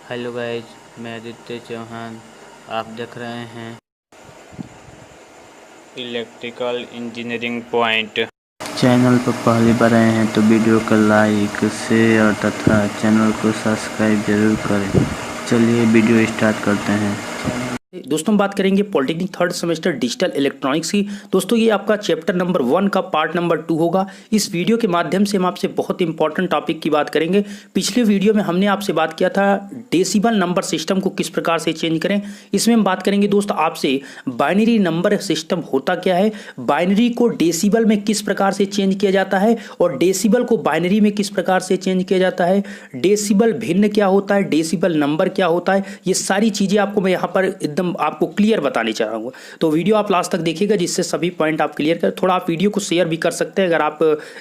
Hello guys, मैं आदित्य चौहान। आप देख रहे हैं इलेक्ट्रिकल इंजीनियरिंग पॉइंट। चैनल पर पहली बार आए हैं तो वीडियो को लाइक, शेयर तथा चैनल को सब्सक्राइब जरूर करें। चलिए वीडियो स्टार्ट करते हैं। दोस्तों हम बात करेंगे polytechnic third semester digital electronics की। दोस्तों ये आपका चैप्टर नंबर 1 का पार्ट नंबर 2 होगा। इस वीडियो के माध्यम से हम आपसे बहुत इंपॉर्टेंट टॉपिक की बात करेंगे। पिछले वीडियो में हमने आपसे बात किया था डेसिबल नंबर सिस्टम को किस प्रकार से चेंज करें। इसमें हम बात करेंगे दोस्त आपसे बाइनरी नंबर सिस्टम होता क्या है, बाइनरी को डेसिबल में किस प्रकार से चेंज किया जाता है और डेसिबल को बाइनरी में किस प्रकार से चेंज किया जाता है, डेसिबल भिन्न क्या होता है, डेसिबल नंबर क्या होता है। ये सारी चीज़ें आपको मैं यहाँ पर एकदम आपको क्लियर बताने चाहूँगा। तो वीडियो आप लास्ट तक देखिएगा जिससे सभी पॉइंट आप क्लियर कर। थोड़ा आप वीडियो को शेयर भी कर सकते हैं, अगर आप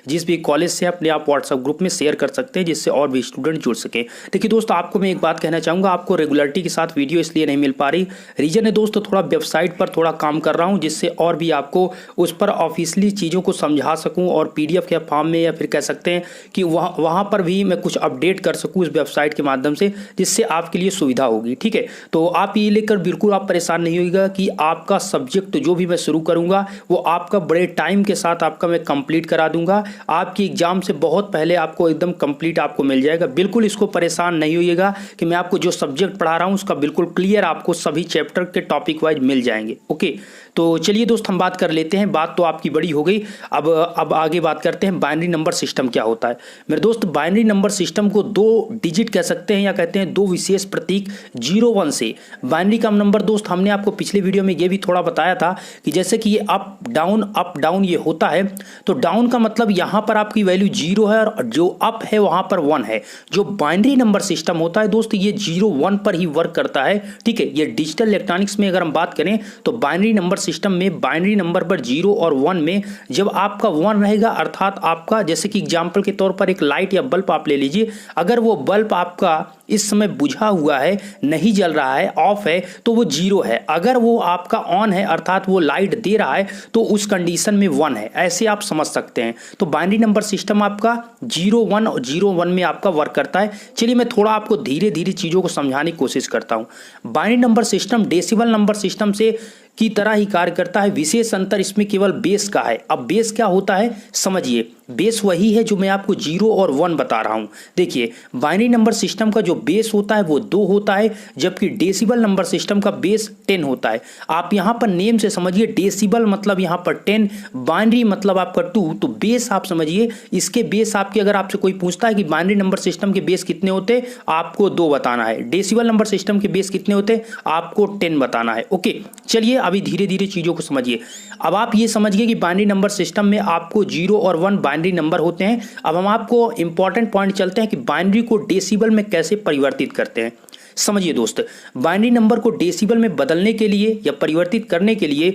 जिस भी कॉलेज से अपने आप व्हाट्सएप ग्रुप में शेयर कर सकते हैं जिससे और भी स्टूडेंट जुड़ सके। देखिए दोस्तों, आपको मैं एक बात कहना चाहूँगा, आपको रेगुलरिटी के साथ वीडियो इसलिए नहीं मिल पा रही। रीजन है दोस्तों, थोड़ा वेबसाइट पर थोड़ा काम कर रहा हूँ जिससे और भी आपको उस पर ऑफिशियली चीज़ों को समझा सकूँ और PDF के फॉर्म में, या फिर कह सकते हैं कि वहाँ पर भी मैं कुछ अपडेट कर सकूँ इस वेबसाइट के माध्यम से, जिससे आपके लिए सुविधा होगी। ठीक है, तो आप ये लेकर बिल्कुल आप परेशान नहीं होइएगा कि आपका सब्जेक्ट जो भी मैं शुरू करूंगा वो आपका बड़े टाइम के साथ आपका मैं कंप्लीट करा दूंगा। आपकी एग्जाम से बहुत पहले आपको एकदम कंप्लीट आपको मिल जाएगा। बिल्कुल इसको परेशान नहीं होइएगा कि मैं आपको जो सब्जेक्ट पढ़ा रहा हूं उसका बिल्कुल क्लियर आपको सभी चैप्टर के टॉपिक वाइज मिल जाएंगे। ओके, तो चलिए दोस्त हम बात कर लेते हैं। बात तो आपकी बड़ी हो गई, अब आगे बात करते हैं बाइनरी नंबर सिस्टम क्या होता है। मेरे दोस्त, बाइनरी नंबर सिस्टम को 2 डिजिट कह सकते हैं या कहते हैं 2 विशेष प्रतीक 0-1 से। बाइनरी का नंबर दोस्त हमने आपको पिछले वीडियो में ये भी थोड़ा बताया था कि जैसे कि ये अप डाउन ये होता है, तो डाउन का मतलब यहाँ पर आपकी वैल्यू 0 है और जो अप है वहाँ पर 1 है। जो बाइनरी नंबर सिस्टम होता है दोस्त ये 0-1 पर ही वर्क करता है। ठीक है, ये डिजिटल इलेक्ट्रॉनिक्स में अगर हम बात करें तो बाइनरी नंबर सिस्टम में बाइनरी नंबर पर 0 और 1 में जब आपका 1 रहेगा, अर्थात आपका जैसे कि एग्जाम्पल के तौर पर एक लाइट या बल्ब आप ले लीजिए, अगर वो बल्ब आपका इस समय बुझा हुआ है, नहीं जल रहा है, ऑफ है, तो वो 0 है। अगर वो आपका ऑन है अर्थात वो लाइट दे रहा है तो उस कंडीशन में 1 है। ऐसे आप समझ सकते हैं। तो बाइनरी नंबर सिस्टम आपका 0-1 और 0-1 में आपका वर्क करता है। चलिए मैं थोड़ा आपको धीरे धीरे चीज़ों को समझाने की कोशिश करता हूँ। Binary number system decibel number system से की तरह ही कार्य करता है। विशेष अंतर इसमें केवल बेस का है। अब बेस क्या होता है समझिए। बेस वही है जो मैं आपको 0 और 1 बता रहा हूं। देखिए, बाइनरी नंबर सिस्टम का जो बेस होता है वो 2 होता है, जबकि डेसिबल नंबर सिस्टम का बेस 10 होता है। आप यहां पर नेम से समझिए, डेसिबल मतलब यहां पर 10, बाइनरी मतलब आपका 2, तो बेस आप समझिए। इसके बेस आपके, अगर आपसे कोई पूछता है कि बाइनरी नंबर सिस्टम के बेस कितने होते, आपको 2 बताना है। डेसिबल नंबर सिस्टम के बेस कितने होते, आपको 10 बताना है। ओके, चलिए अभी धीरे धीरे चीजों को समझिए। अब आप ये समझिए कि बाइनरी नंबर सिस्टम में आपको 0 और 1 बाइनरी नंबर होते हैं। अब हम आपको इंपॉर्टेंट पॉइंट चलते हैं कि बाइनरी को डेसिबल में कैसे परिवर्तित करते हैं। समझिए दोस्त, बाइनरी नंबर को डेसिबल में बदलने के लिए या परिवर्तित करने के लिए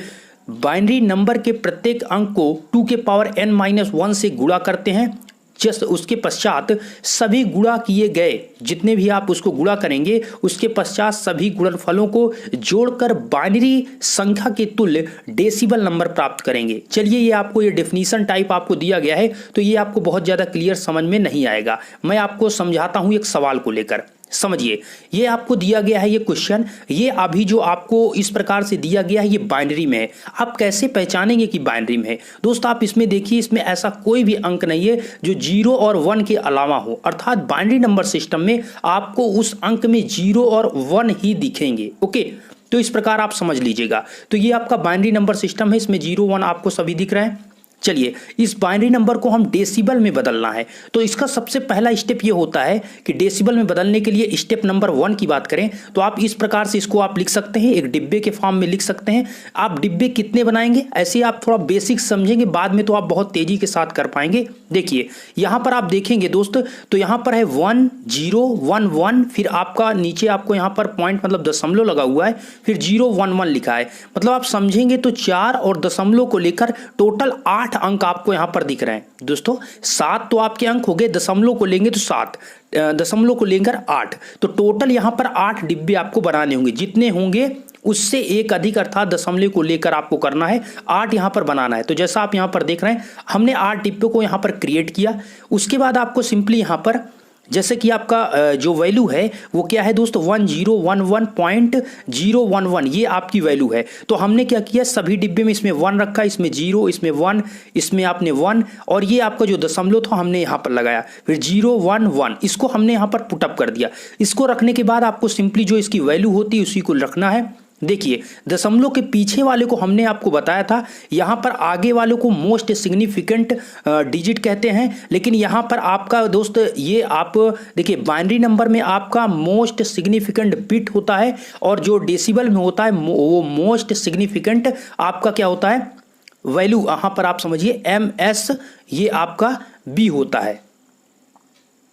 बाइनरी नंबर के प्रत्येक अंक को 2 के पावर n-1 से गुणा करते हैं। जस्ट उसके पश्चात सभी गुणा किए गए, जितने भी आप उसको गुणा करेंगे, उसके पश्चात सभी गुणनफलों को जोड़कर बाइनरी संख्या के तुल्य डेसिबल नंबर प्राप्त करेंगे। चलिए, ये आपको ये डेफिनेशन टाइप आपको दिया गया है तो ये आपको बहुत ज्यादा क्लियर समझ में नहीं आएगा। मैं आपको समझाता हूं एक सवाल को लेकर। समझिए, ये आपको दिया गया है ये क्वेश्चन, ये अभी जो आपको इस प्रकार से दिया गया है ये बाइनरी में है। आप कैसे पहचानेंगे कि बाइनरी में है? दोस्त आप इसमें देखिए, इसमें ऐसा कोई भी अंक नहीं है जो 0 और 1 के अलावा हो, अर्थात बाइनरी नंबर सिस्टम में आपको उस अंक में 0 और 1 ही दिखेंगे। ओके, तो इस प्रकार आप समझ लीजिएगा। तो ये आपका बाइनरी नंबर सिस्टम है, इसमें 0-1 आपको सभी दिख रहे हैं। चलिए, इस बाइनरी नंबर को हम डेसिबल में बदलना है तो इसका सबसे पहला स्टेप ये होता है कि डेसिबल में बदलने के लिए स्टेप नंबर 1 की बात करें तो आप इस प्रकार से इसको आप लिख सकते हैं, एक डिब्बे के फॉर्म में लिख सकते हैं। आप डिब्बे कितने बनाएंगे ऐसे आप थोड़ा बेसिक समझेंगे, बाद में तो आप बहुत तेजी के साथ कर पाएंगे। देखिए, यहां पर आप देखेंगे दोस्त, तो यहां पर है 1 0 1 1, फिर आपका नीचे आपको यहां पर पॉइंट मतलब दशमलव लगा हुआ है, फिर 0 1 1 लिखा है। मतलब आप समझेंगे तो 4 और दशमलव को लेकर टोटल 8 अंक आपको यहां पर दिख रहे हैं। दोस्तों 7 तो आपके अंक हो गए, दशमलव को लेंगे तो 7, दशमलव को लेकर 8, तो टोटल यहां पर 8 डिब्बे आपको बनाने होंगे। जितने होंगे उससे एक अधिक, अर्थात दशमलव को लेकर आपको करना है 8 यहां पर बनाना है। तो जैसा आप यहां पर देख रहे हैं, हमने 8 डिब्बों को यहां पर क्रिएट किया। उसके बाद आपको सिंपली यहां पर जैसे कि आपका जो वैल्यू है वो क्या है दोस्त 1011.011, ये आपकी वैल्यू है। तो हमने क्या किया, सभी डिब्बे में इसमें 1 रखा, इसमें 0, इसमें 1, इसमें आपने 1, और ये आपका जो दशमलव था हमने यहाँ पर लगाया, फिर 011, इसको हमने यहाँ पर पुटअप कर दिया। इसको रखने के बाद आपको सिंपली जो इसकी वैल्यू होती है उसी को रखना है। देखिए दशमलव के पीछे वाले को हमने आपको बताया था, यहाँ पर आगे वालों को मोस्ट सिग्निफिकेंट डिजिट कहते हैं, लेकिन यहाँ पर आपका दोस्त ये आप देखिए बाइनरी नंबर में आपका मोस्ट सिग्निफिकेंट बिट होता है, और जो डेसिबल में होता है वो मोस्ट सिग्निफिकेंट आपका क्या होता है वैल्यू, यहाँ पर आप समझिए MS ये आपका B होता है।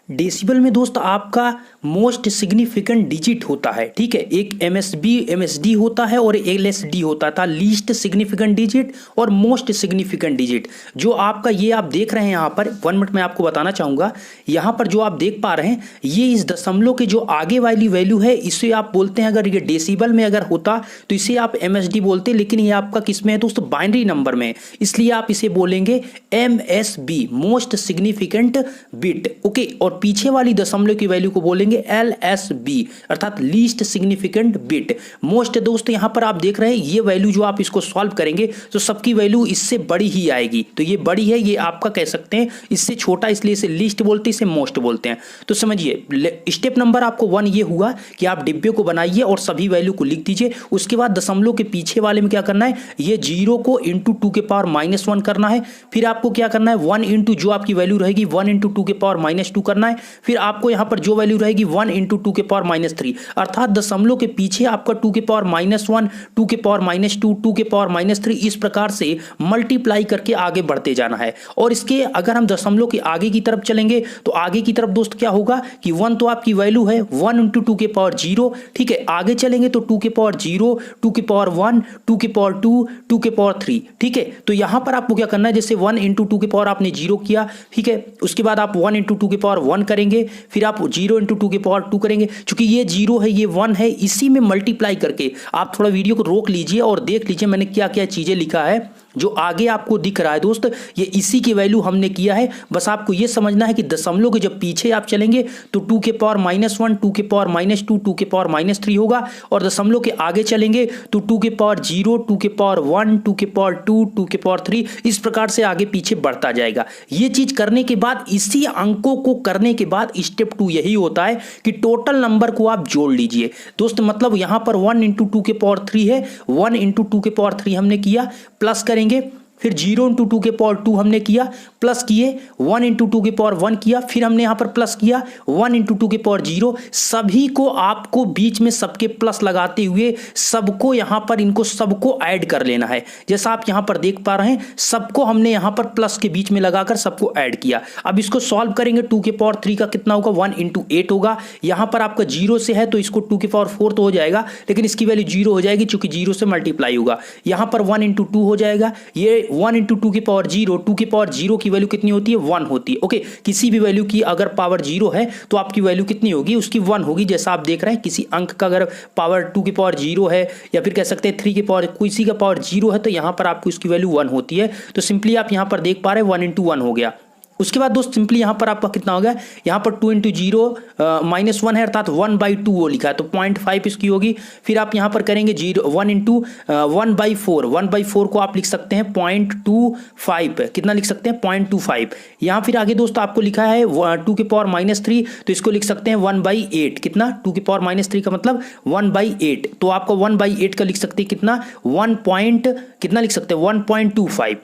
डेसिबल में दोस्त आपका मोस्ट सिग्निफिकेंट डिजिट होता है, ठीक है। एक MSD होता है और LSD होता था, लीस्ट सिग्निफिकेंट डिजिट और मोस्ट सिग्निफिकेंट डिजिट। जो आपका ये आप देख रहे हैं यहाँ पर 1 मिनट में आपको बताना चाहूँगा, यहाँ पर जो आप देख पा रहे हैं ये इस दशमलव के जो आगे वाली वैल्यू है इसे आप बोलते हैं, अगर ये डेसिबल में अगर होता तो इसे आप MSD बोलते, लेकिन ये आपका किस में है दोस्त, बाइनरी नंबर में, इसलिए आप इसे बोलेंगे MSB most significant bit, okay. और पीछे वाली दशमलव की वैल्यू को बोलेंगे LSB अर्थात लीस्ट सिग्निफिकेंट बिट। मोस्ट दोस्त यहाँ पर आप देख रहे हैं ये वैल्यू जो आप इसको सॉल्व करेंगे तो सबकी वैल्यू इससे बड़ी ही आएगी, तो ये बड़ी है, ये आपका कह सकते हैं इससे छोटा, इसलिए इसे लीस्ट बोलते हैं, इसे मोस्ट बोलते हैं। तो समझिए स्टेप नंबर आपको 1 ये हुआ कि आप डिब्बे को बनाइए और सभी वैल्यू को लिख दीजिए। उसके बाद दशमलव के पीछे वाले में क्या करना है, ये 0 को इंटू 2 के पावर -1 करना है, फिर आपको क्या करना है 1 इंटू जो आपकी वैल्यू रहेगी 1 इंटू 2 के पावर -2 करना है, फिर आपको यहां पर जो वैल्यू रहेगी 1 इंटू 2 के पावर -3, अर्थात दशमलव के पीछे आपका 2 के पावर -1, 2 के पावर -2, 2 के पावर -3, इस प्रकार से मल्टीप्लाई करके आगे बढ़ते जाना है। और इसके अगर हम दशमलव के आगे की तरफ चलेंगे तो आगे की तरफ दोस्त क्या होगा कि 1 तो आपकी वैल्यू है 1 इंटू 2 के पावर 0, ठीक है। आगे चलेंगे तो 2 के पावर 0, 2 के पावर 1, 2 के पावर 2, 2 के पावर 3, ठीक है। तो यहां पर आपको क्या करना है, जैसे 1 इंटू 2 के पावर आपने 0 किया, ठीक है, उसके बाद आप 1 इंटू 2 के पावर 1 करेंगे, फिर आप 0 इंटू 2 के पावर 2 करेंगे। चूंकि ये 0 है ये 1 है, इसी में मल्टीप्लाई करके आप थोड़ा वीडियो को रोक लीजिए और देख लीजिए मैंने क्या क्या चीजें लिखा है। जो आगे आपको दिख रहा है दोस्त ये इसी की वैल्यू हमने किया है। बस आपको ये समझना है कि दशमलव के जब पीछे आप चलेंगे तो 2 के पावर -1, 2 के पावर -2, 2 के पावर -3 होगा, और दशमलव के आगे चलेंगे तो 2 के पावर 0, 2 के पावर 1, 2 के पावर 2, 2 के पावर 3, इस प्रकार से आगे पीछे बढ़ता जाएगा। ये चीज करने के बाद, इसी अंकों को करने के बाद स्टेप 2 यही होता है कि टोटल नंबर को आप जोड़ लीजिए दोस्त। मतलब यहां पर 1 इंटू 2 के पावर 3 है, 1 इंटू 2 के पावर 3 हमने किया, प्लस करेंगे, फिर 0 इंटू 2 के पावर 2 हमने किया, प्लस किए 1 इंटू 2 के पावर 1 किया, फिर हमने यहां पर प्लस किया 1 इंटू 2 के पावर 0। सभी को आपको बीच में सबके प्लस लगाते हुए सबको यहां पर इनको सबको ऐड कर लेना है। जैसा आप यहां पर देख पा रहे हैं सबको हमने यहां पर प्लस के बीच में लगाकर सबको ऐड किया। अब इसको सॉल्व करेंगे, 2 के पावर 3 का कितना होगा 1 इंटू 8 होगा। यहां पर आपका 0 से है तो इसको 2 के पावर 4 तो हो जाएगा, लेकिन इसकी वैल्यू 0 हो जाएगी चूंकि 0 से मल्टीप्लाई होगा। यहां पर 1 इंटू 2 हो जाएगा, ये 1 इंटू 2 के पावर 0, 2 के पावर 0 की वैल्यू कितनी होती है 1 होती है, ओके। किसी भी वैल्यू की अगर पावर 0 है तो आपकी वैल्यू कितनी होगी उसकी 1 होगी। जैसा आप देख रहे हैं किसी अंक का अगर पावर 2 के पावर 0 है या फिर कह सकते हैं 3 के पावर किसी का पावर 0 है तो यहां पर आपको इसकी वैल्यू 1 होती है। तो सिंपली आप यहां पर देख पा रहे हैं 1 इंटू 1 हो गया। उसके बाद दोस्त सिंपली यहां पर आपका कितना हो गया, यहां पर 2 इंटू 0 -1 है अर्थात 1/2 वो लिखा है तो 0.5 इसकी होगी। फिर आप यहां पर करेंगे 1 इंटू 1/4, 1/4 को आप लिख सकते हैं 0.25, कितना लिख सकते हैं 0.25। यहां फिर आगे दोस्त आपको लिखा है 2 के पावर -3 तो इसको लिख सकते हैं 1/8, कितना 2 के पावर -3 का मतलब 1/8, तो आपको 1/8 का लिख सकते हैं कितना 1 कितना लिख सकते हैं 1.25,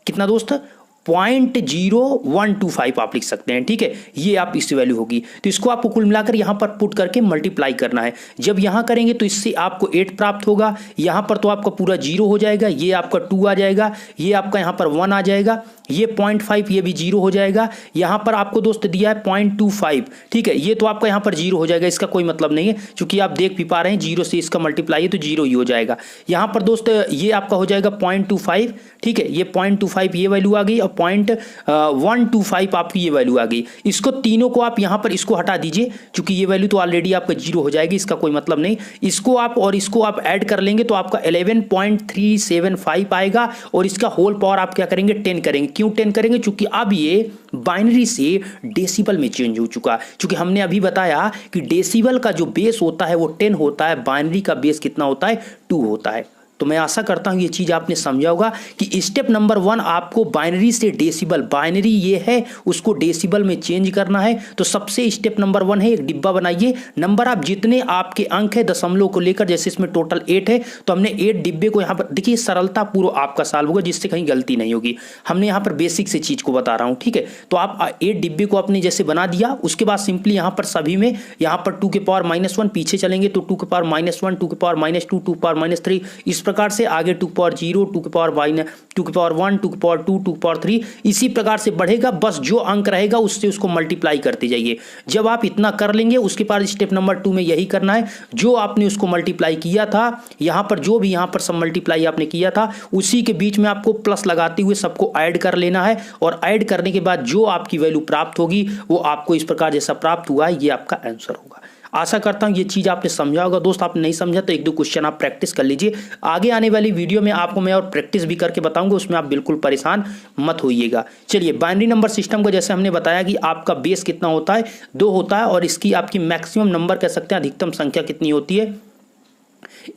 कितना दोस्त 0.0125 आप लिख सकते हैं, ठीक है। ये आप इसकी वैल्यू होगी तो इसको आपको कुल मिलाकर यहां पर पुट करके मल्टीप्लाई करना है। जब यहां करेंगे तो इससे आपको 8 प्राप्त होगा, यहां पर तो आपका पूरा 0 हो जाएगा, ये आपका 2 आ जाएगा, ये आपका यहां पर 1 आ जाएगा, ये 0.5 ये भी 0 हो जाएगा। यहां पर आपको दोस्त दिया है 0.25, ठीक है, ये तो आपका यहां पर 0 हो जाएगा, इसका कोई मतलब नहीं है क्योंकि आप देख भी पा रहे हैं 0 से इसका मल्टीप्लाई है तो 0 ही हो जाएगा। यहां पर दोस्त ये आपका हो जाएगा 0.25, ठीक है, ये 0.25 ये वैल्यू आ गई और 0.125 आपकी ये वैल्यू आ गई। इसको तीनों को आप यहाँ पर इसको हटा दीजिए, क्योंकि ये वैल्यू तो ऑलरेडी आपका 0 हो जाएगी, इसका कोई मतलब नहीं। इसको आप और इसको आप ऐड कर लेंगे तो आपका 11.375 आएगा, और इसका होल पावर आप क्या करेंगे 10 करेंगे। क्यों 10 करेंगे? क्योंकि अब ये बाइनरी से डेसिबल में चेंज हो चुका है। क्योंकि हमने अभी बताया कि डेसिबल का जो बेस होता है वो 10 होता है, बाइनरी का बेस कितना होता है 2 होता है। तो मैं आशा करता हूं ये चीज आपने समझा होगा कि स्टेप नंबर 1 आपको बाइनरी से डेसिबल, बाइनरी ये है उसको डेसिबल में चेंज करना है। तो सबसे स्टेप नंबर 1 है एक डिब्बा बनाइए, नंबर आप जितने आपके अंक है दशमलव को लेकर, जैसे इसमें टोटल 8 है तो हमने 8 डिब्बे को यहाँ पर देखिए, सरलता पूर्व आपका सॉल्व होगा जिससे कहीं गलती नहीं होगी। हमने यहाँ पर बेसिक से चीज को बता रहा हूँ, ठीक है। तो आप 8 डिब्बे को आपने जैसे बना दिया, उसके बाद सिंपली यहाँ पर सभी में यहाँ पर 2 के पावर -1 पीछे चलेंगे तो 2 के पावर -1, 2 के पावर -2, 2 के पावर -3, इस प्रकार से आगे 2 के पावर 0, 2 के पावर 1, 2 के पावर 1, 2 के पावर 2, 2 के पावर 3, इसी प्रकार से बढ़ेगा। बस जो अंक रहेगा उससे उसको मल्टीप्लाई करते जाइए। जब आप इतना कर लेंगे उसके बाद स्टेप नंबर 2 में यही करना है, जो आपने उसको मल्टीप्लाई किया था यहाँ पर, जो भी यहाँ पर सब मल्टीप्लाई आपने किया था उसी के बीच में आपको प्लस लगाते हुए सबको ऐड कर लेना है, और ऐड करने के बाद जो आपकी वैल्यू प्राप्त होगी वो आपको इस प्रकार जैसा प्राप्त हुआ है ये आपका आंसर होगा। आशा करता हूं ये चीज आपने समझा होगा। दोस्त आपने नहीं समझा तो 1-2 क्वेश्चन आप प्रैक्टिस कर लीजिए। आगे आने वाली वीडियो में आपको मैं और प्रैक्टिस भी करके बताऊंगा, उसमें आप बिल्कुल परेशान मत होइएगा। चलिए, बाइनरी नंबर सिस्टम को जैसे हमने बताया कि आपका बेस कितना होता है 2 होता है, और इसकी आपकी मैक्सिमम नंबर कह सकते हैं अधिकतम संख्या कितनी होती है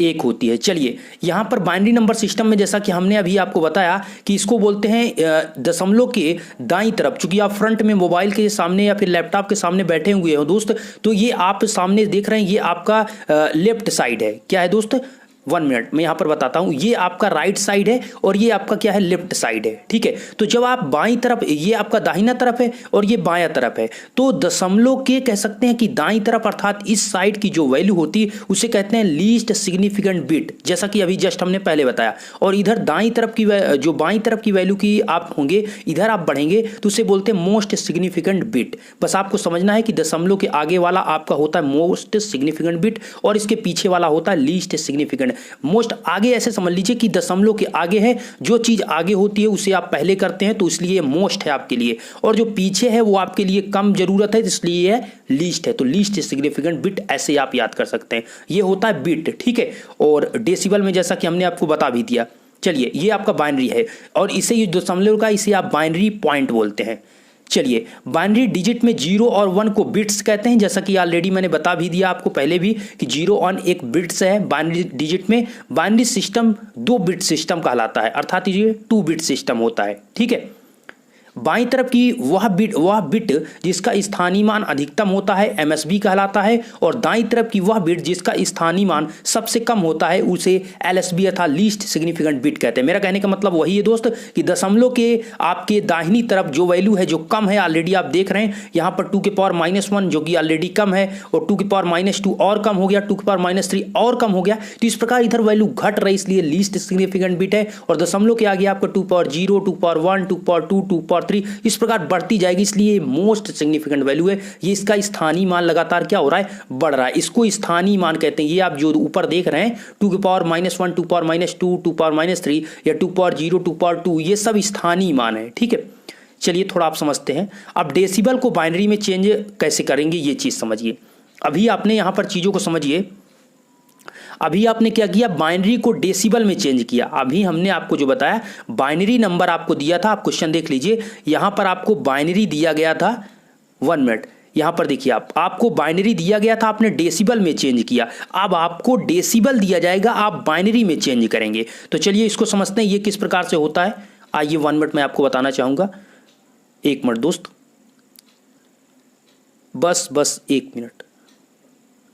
1 होती है। चलिए, यहां पर बाइनरी नंबर सिस्टम में जैसा कि हमने अभी आपको बताया कि इसको बोलते हैं दशमलव के दाईं तरफ। चूंकि आप फ्रंट में मोबाइल के सामने या फिर लैपटॉप के सामने बैठे हुए हो दोस्त, तो ये आप सामने देख रहे हैं ये आपका लेफ्ट साइड है। क्या है दोस्त? 1 मिनट मैं यहां पर बताता हूं। ये आपका राइट साइड है और ये आपका क्या है लेफ्ट साइड है, ठीक है। तो जब आप बाईं तरफ, ये आपका दाहिना तरफ है और ये बायां तरफ है, तो दशमलव के कह सकते हैं कि दाईं तरफ अर्थात इस साइड की जो वैल्यू होती है उसे कहते हैं लीस्ट सिग्निफिकेंट बिट, जैसा कि अभी जस्ट हमने पहले बताया। और इधर दाईं तरफ की जो बाईं तरफ की वैल्यू की आप होंगे, इधर आप बढ़ेंगे तो उसे बोलते हैं मोस्ट सिग्निफिकेंट बिट। बस आपको समझना है कि दशमलव के आगे वाला आपका होता है मोस्ट सिग्निफिकेंट बिट और इसके पीछे वाला होता है लीस्ट सिग्निफिकेंट। मोस्ट आगे ऐसे समझ लीजिए कि दशमलव के आगे है, जो चीज आगे होती है उसे आप पहले करते हैं तो इसलिए मोस्ट है आपके लिए, और जो पीछे है वो आपके लिए कम जरूरत है इसलिए यह लीस्ट है। तो लीस्ट सिग्निफिकेंट बिट ऐसे आप याद कर सकते हैं, ये होता है बिट, ठीक है। और डेसिबल में जैसा कि हमने आपको बता भी दिया। चलिए, ये आपका बाइनरी है और इसे ये दशमलव का इसे आप बाइनरी पॉइंट बोलते हैं। चलिए, बाइनरी डिजिट में 0 और 1 को बिट्स कहते हैं, जैसा कि ऑलरेडी मैंने बता भी दिया आपको पहले भी कि 0 1 एक बिट्स है बाइनरी डिजिट में। बाइनरी सिस्टम 2 बिट सिस्टम कहलाता है, अर्थात ये 2 बिट सिस्टम होता है, ठीक है। बाईं तरफ की वह बिट जिसका स्थानीय मान अधिकतम होता है MSB कहलाता है, और दाईं तरफ की वह बिट जिसका स्थानीय मान सबसे कम होता है उसे LSB अर्थात लीस्ट सिग्निफिकेंट बिट कहते हैं। मेरा कहने का मतलब वही है दोस्त कि दशमलव के आपके दाहिनी तरफ जो वैल्यू है जो कम है, ऑलरेडी आप देख रहे हैं यहाँ पर 2 के पावर -1 जो कि ऑलरेडी कम है, और 2 के पावर -2 और कम हो गया, 2 के पावर -3 और कम हो गया। तो इस प्रकार इधर वैल्यू घट रही इसलिए लीस्ट सिग्निफिकेंट बिट है, और दशमलव के आगे आपका 2 पावर 0, 2 पावर 1, 2 पावर 2, 2 पावर 3 इस प्रकार बढ़ती जाएगी, इसलिए मोस्ट सिग्निफिकेंट वैल्यू है। ये इसका स्थानीय मान लगातार क्या हो रहा है, बढ़ रहा है, इसको स्थानीय मान कहते हैं। ये आप जो ऊपर देख रहे हैं 2 के पावर -1, 2 पावर -2, 2 पावर -3 या 2 पावर 0, 2 पावर 2, ये सब स्थानीय मान है, ठीक है। चलिए, थोड़ा आप समझते हैं। अब डेसिबल को बाइनरी में चेंज कैसे करेंगे ये चीज समझिए। अभी आपने यहां पर चीजों को समझिए। अभी आपने क्या किया, बाइनरी को डेसिबल में चेंज किया। अभी हमने आपको जो बताया बाइनरी नंबर आपको दिया था, आप क्वेश्चन देख लीजिए। यहां पर आपको बाइनरी दिया गया था, 1 मिनट, यहां पर देखिए आपको बाइनरी दिया गया था, आपने डेसिबल में चेंज किया। अब आपको डेसिबल दिया जाएगा, आप बाइनरी में चेंज करेंगे। तो चलिए इसको समझते हैं ये किस प्रकार से होता है। आइए 1 मिनट मैं आपको बताना चाहूंगा। 1 मिनट दोस्त, बस 1 मिनट,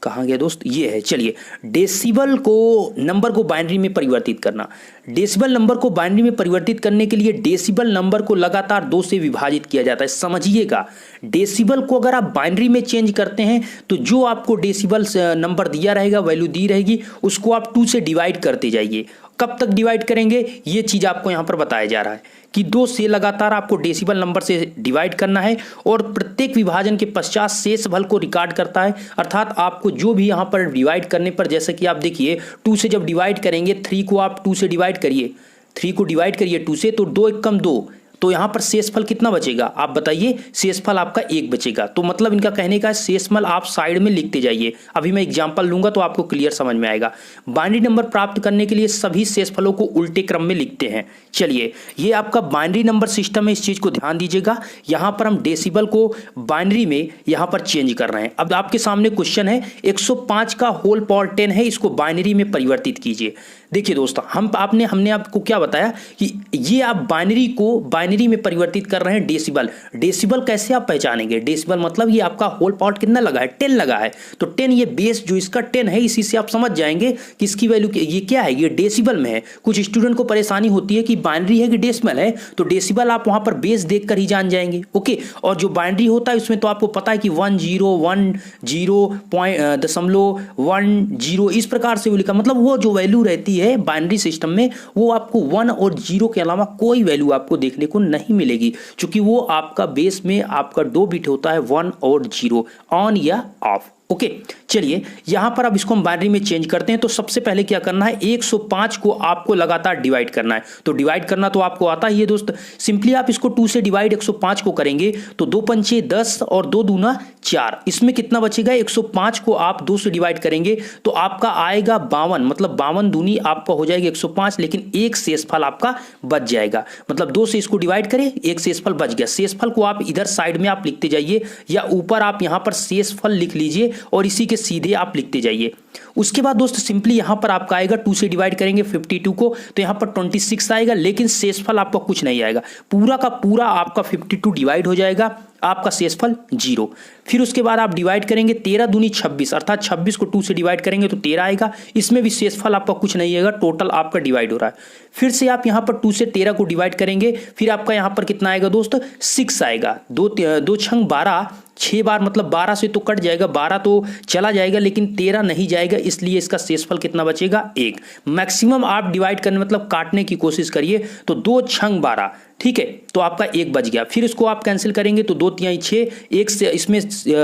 कहाँ गया दोस्त, ये है। चलिए, डेसिबल को नंबर को बाइनरी में परिवर्तित करना। डेसिबल नंबर को बाइनरी में परिवर्तित करने के लिए डेसिबल नंबर को लगातार 2 से विभाजित किया जाता है। समझिएगा, डेसिबल को अगर आप बाइनरी में चेंज करते हैं तो जो आपको डेसिबल नंबर दिया रहेगा, वैल्यू दी रहेगी, उसको आप 2 से डिवाइड करते जाइए। कब तक डिवाइड करेंगे ये चीज आपको यहां पर बताया जा रहा है कि 2 से लगातार आपको डेसिबल नंबर से डिवाइड करना है, और प्रत्येक विभाजन के पश्चात शेष फल को रिकॉर्ड करता है। अर्थात आपको जो भी यहां पर डिवाइड करने पर, जैसे कि आप देखिए 2 से जब डिवाइड करेंगे, 3 को आप 2 से डिवाइड करिए, 3 को डिवाइड करिए 2 से, तो 2 1 कम 2, तो यहाँ पर शेषफल कितना बचेगा आप बताइए, शेषफल आपका 1 बचेगा। तो मतलब इनका कहने का शेषफल आप साइड में लिखते जाइए। अभी मैं एग्जांपल लूंगा तो आपको क्लियर समझ में आएगा। बाइनरी नंबर प्राप्त करने के लिए सभी शेषफलों को उल्टे क्रम में लिखते हैं। चलिए, ये आपका बाइनरी नंबर सिस्टम है, इस चीज को ध्यान दीजिएगा। यहाँ पर हम डेसिबल को बाइनरी में यहाँ पर चेंज कर रहे हैं। अब आपके सामने क्वेश्चन है 105 का होल पावर 10 है, इसको बाइनरी में परिवर्तित कीजिए। देखिए दोस्तों, हमने आपको क्या बताया कि ये आप बाइनरी में परिवर्तित कर रहे हैं डेसिबल। डेसिबल कैसे आप पहचानेंगे? डेसिबल मतलब ये आपका होल पावर कितना लगा है, 10 लगा है। तो 10 ये बेस जो इसका 10 है, इसी से आप समझ जाएंगे कि इसकी वैल्यू ये क्या है, ये डेसिबल में है। कुछ स्टूडेंट को परेशानी होती है कि बाइनरी है कि डेसिबल है, तो डेसिबल आप वहां पर बेस देखकर ही जान जाएंगे। ओके, और जो बाइनरी होता है उसमें तो आपको पता है कि 10.10 इस प्रकार से वो लिखा, मतलब वो जो वैल्यू रहती है बाइनरी सिस्टम में वो आपको 1 और 0 के अलावा कोई वैल्यू आपको देखने को नहीं मिलेगी, क्योंकि वो आपका बेस में आपका 2 बिट होता है 1 और 0, ऑन या ऑफ। ओके, चलिए यहां पर अब इसको हम बाइनरी में चेंज करते हैं। तो सबसे पहले क्या करना है, 105 को आपको लगातार डिवाइड करना है। तो डिवाइड करना तो आपको आता ही है दोस्त। सिंपली आप इसको 2 से डिवाइड 105 को करेंगे तो 2 पंचे 10 और 2 दूना 4। इसमें कितना बचेगा, 105 को आप 2 से डिवाइड करेंगे तो आपका आएगा 52, मतलब 52 दूनी आपका हो जाएगा 105, लेकिन एक शेषफल आपका बच जाएगा। मतलब 2 से इसको डिवाइड करें, एक शेषफल बच गया। शेषफल को आप इधर साइड में आप लिखते जाइए, या ऊपर आप यहां पर शेषफल लिख लीजिए और इसी के सीधे आप लिखते जाइए। उसके बाद दोस्त सिंपली यहां पर आपका आएगा 2 से डिवाइड करेंगे 52 को तो यहां पर 26 आएगा, लेकिन शेषफल आपका कुछ नहीं आएगा। पूरा का पूरा आपका 52 डिवाइड हो जाएगा, आपका शेषफल 0। फिर उसके बाद आप डिवाइड करेंगे 13 दूनी 26, अर्थात 26 को 2 से डिवाइड करेंगे तो 13 आएगा। इसमें भी शेषफल आपका कुछ नहीं आएगा, टोटल आपका डिवाइड हो रहा है। फिर से आप यहां पर 2 से 13 को डिवाइड करेंगे, फिर आपका यहां पर कितना आएगा दोस्त, 6 आएगा। 2 छंग 12, 6 बार मतलब 12 से तो कट जाएगा, 12 तो चला जाएगा लेकिन 13 नहीं जाएगा, इसलिए इसका शेषफल कितना बचेगा, 1। मैक्सिमम आप डिवाइड करने मतलब काटने की कोशिश करिए तो 2 छंग 12, ठीक है, तो आपका 1 बच गया। फिर इसको आप कैंसिल करेंगे तो 2 तिहाई 6, 1 से इसमें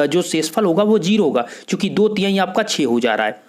जो शेषफल होगा वो 0 होगा, क्योंकि 2 तिहाई आपका 6 हो जा रहा है।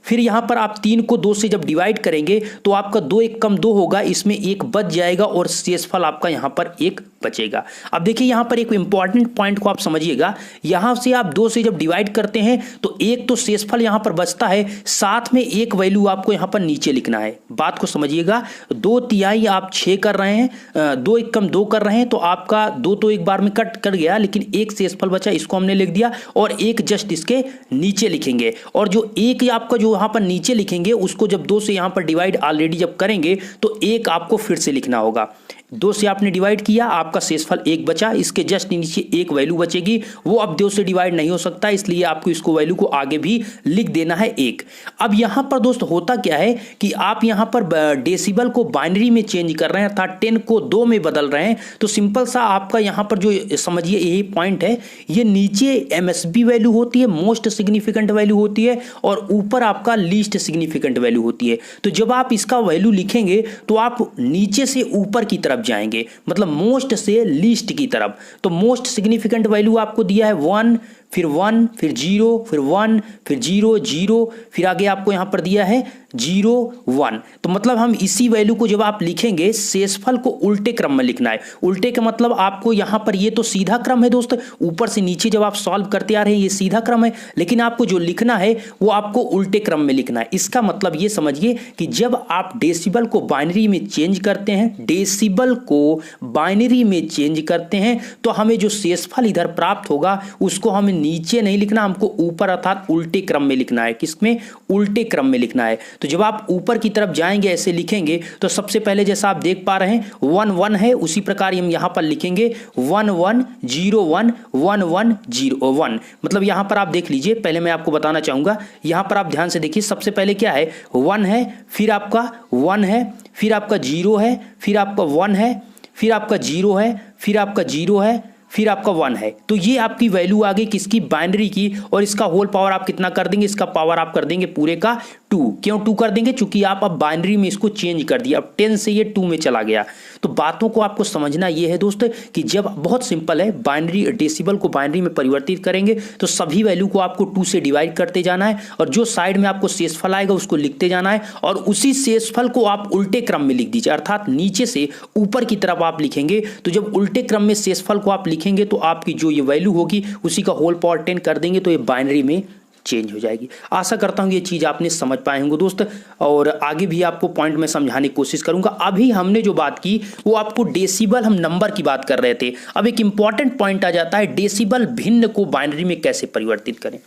फिर यहां पर आप 3 को 2 से जब डिवाइड करेंगे तो आपका 2 1 कम 2 होगा, इसमें 1 बच जाएगा और शेषफल आपका यहां पर 1 बचेगा। अब देखिए यहां पर एक इंपॉर्टेंट पॉइंट को आप समझिएगा, यहां से आप 2 से जब डिवाइड करते हैं तो एक तो शेषफल यहां पर बचता है, साथ में एक वैल्यू आपको यहां पर नीचे लिखना है। बात को समझिएगा, 2 तिहाई आप 6 कर रहे हैं, 2 1 कम 2 कर रहे हैं, तो आपका 2 तो एक बार में कट कर गया, लेकिन एक शेषफल बचा, इसको हमने लिख दिया और एक जस्ट इसके नीचे लिखेंगे। और जो एक आपका जो यहां पर नीचे लिखेंगे उसको जब 2 से यहां पर डिवाइड ऑलरेडी जब करेंगे तो एक आपको फिर से लिखना होगा। 2 से आपने डिवाइड किया, आपका शेषफल 1 बचा, इसके जस्ट नीचे एक वैल्यू बचेगी, वो अब 2 से डिवाइड नहीं हो सकता, इसलिए आपको इसको वैल्यू को आगे भी लिख देना है 1। अब यहां पर दोस्त होता क्या है कि आप यहां पर डेसिबल को बाइनरी में चेंज कर रहे हैं, अर्थात 10 को 2 में बदल रहे हैं। तो सिंपल सा आपका यहां पर जो समझिए यही पॉइंट है, ये नीचे एमएसबी वैल्यू होती है, मोस्ट सिग्निफिकेंट वैल्यू होती है, और ऊपर आपका लीस्ट सिग्निफिकेंट वैल्यू होती है। तो जब आप इसका वैल्यू लिखेंगे तो आप नीचे से ऊपर की तरफ जाएंगे, मतलब मोस्ट से लीस्ट की तरफ। तो मोस्ट सिग्निफिकेंट वैल्यू आपको दिया है 1, फिर 1, फिर 0, फिर 1, फिर 0, 0, फिर आगे आपको यहां पर दिया है 0, 1। तो मतलब हम इसी वैल्यू को जब आप लिखेंगे, शेषफल को उल्टे क्रम में लिखना है। उल्टे का मतलब आपको यहां पर ये तो सीधा क्रम है दोस्त, ऊपर से नीचे जब आप सॉल्व करते आ रहे हैं ये सीधा क्रम है, लेकिन आपको जो लिखना है वो आपको उल्टे क्रम में लिखना है। इसका मतलब ये समझिए कि जब आप डेसिबल को बाइनरी में चेंज करते हैं, डेसिबल को बाइनरी में चेंज करते हैं, तो हमें जो शेषफल इधर प्राप्त होगा उसको हमें नीचे नहीं लिखना, हमको ऊपर अर्थात उल्टे क्रम में लिखना है। किसमें? उल्टे क्रम में लिखना है। तो जब आप ऊपर की तरफ जाएंगे ऐसे लिखेंगे तो सबसे पहले जैसा आप देख पा रहे हैं 1 1 है, उसी प्रकार हम यहां पर लिखेंगे 1 1 0 1 1 1 0 1। मतलब यहां पर आप देख लीजिए, पहले मैं आपको बताना चाहूंगा, यहां पर आप ध्यान से देखिए, सबसे पहले क्या है 1 है, फिर आपका 1 है, फिर आपका 0 है, फिर आपका 1 है, फिर आपका 0 है, फिर आपका 0 है, फिर आपका 1 है। तो ये आपकी वैल्यू आ गई किसकी? बाइनरी की। और इसका होल पावर आप कितना कर देंगे? इसका पावर आप कर देंगे पूरे का 2। क्यों 2 कर देंगे? चूंकि आप अब बाइनरी में इसको चेंज कर दिया, अब 10 से ये 2 में चला गया। तो बातों को आपको समझना ये है दोस्त कि जब बहुत सिंपल है, बाइनरी डेसिबल को बाइनरी में परिवर्तित करेंगे तो सभी वैल्यू को आपको 2 से डिवाइड करते जाना है और जो साइड में आपको शेषफल आएगा उसको लिखते जाना है और उसी शेषफल को आप उल्टे क्रम में लिख दीजिए, अर्थात नीचे से ऊपर की तरफ आप लिखेंगे। तो जब उल्टे क्रम में शेषफल को आप लिखेंगे तो आपकी जो ये वैल्यू होगी उसी का होल पावर 10 कर देंगे तो ये बाइनरी में चेंज हो जाएगी। आशा करता हूं ये चीज आपने समझ पाए होंगे दोस्त, और आगे भी आपको पॉइंट में समझाने की कोशिश करूंगा। अभी हमने जो बात की वो आपको डेसिबल, हम नंबर की बात कर रहे थे। अब एक इंपॉर्टेंट पॉइंट आ जाता है, डेसिबल भिन्न को बाइनरी में कैसे परिवर्तित करें।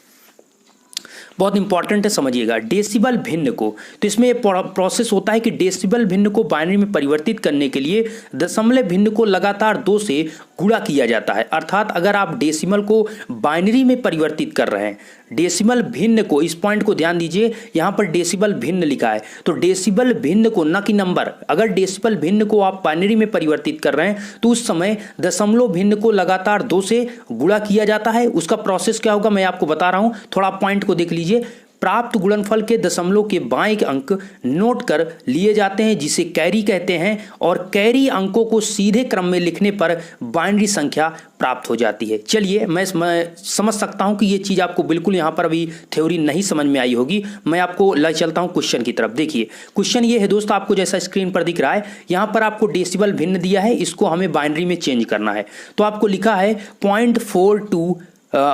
बहुत इंपॉर्टेंट है, समझिएगा। डेसिबल भिन्न को, तो इसमें प्रोसेस होता है कि डेसिबल भिन्न को बाइनरी में परिवर्तित करने के लिए दशमलव भिन्न को लगातार 2 से गुणा किया जाता है। अर्थात अगर आप डेसिमल को बाइनरी में परिवर्तित कर रहे हैं, डेसिमल भिन्न को, इस पॉइंट को ध्यान दीजिए, यहां पर डेसिबल भिन्न लिखा है, तो डेसिबल भिन्न को, न कि नंबर, अगर डेसिबल भिन्न को आप बाइनरी में परिवर्तित कर रहे हैं तो उस समय दशमलव भिन्न को लगातार 2 से गुणा किया जाता है। उसका प्रोसेस क्या होगा मैं आपको बता रहा हूं, थोड़ा पॉइंट को देख लीजिए। प्राप्त गुणनफल के दशमलव के बाएं के अंक नोट कर लिए जाते हैं जिसे कैरी कहते हैं और कैरी अंकों को सीधे क्रम में लिखने पर बाइनरी संख्या प्राप्त हो जाती है। चलिए, मैं समझ सकता हूं कि ये चीज आपको बिल्कुल यहां पर अभी थ्योरी नहीं समझ में आई होगी। मैं आपको ले चलता हूं क्वेश्चन की तरफ। देखिए क्वेश्चन ये है दोस्तों, आपको जैसा स्क्रीन पर दिख रहा है, यहां पर आपको डेसिबल भिन्न दिया है, इसको हमें बाइनरी में चेंज करना है। तो आपको लिखा है 0.42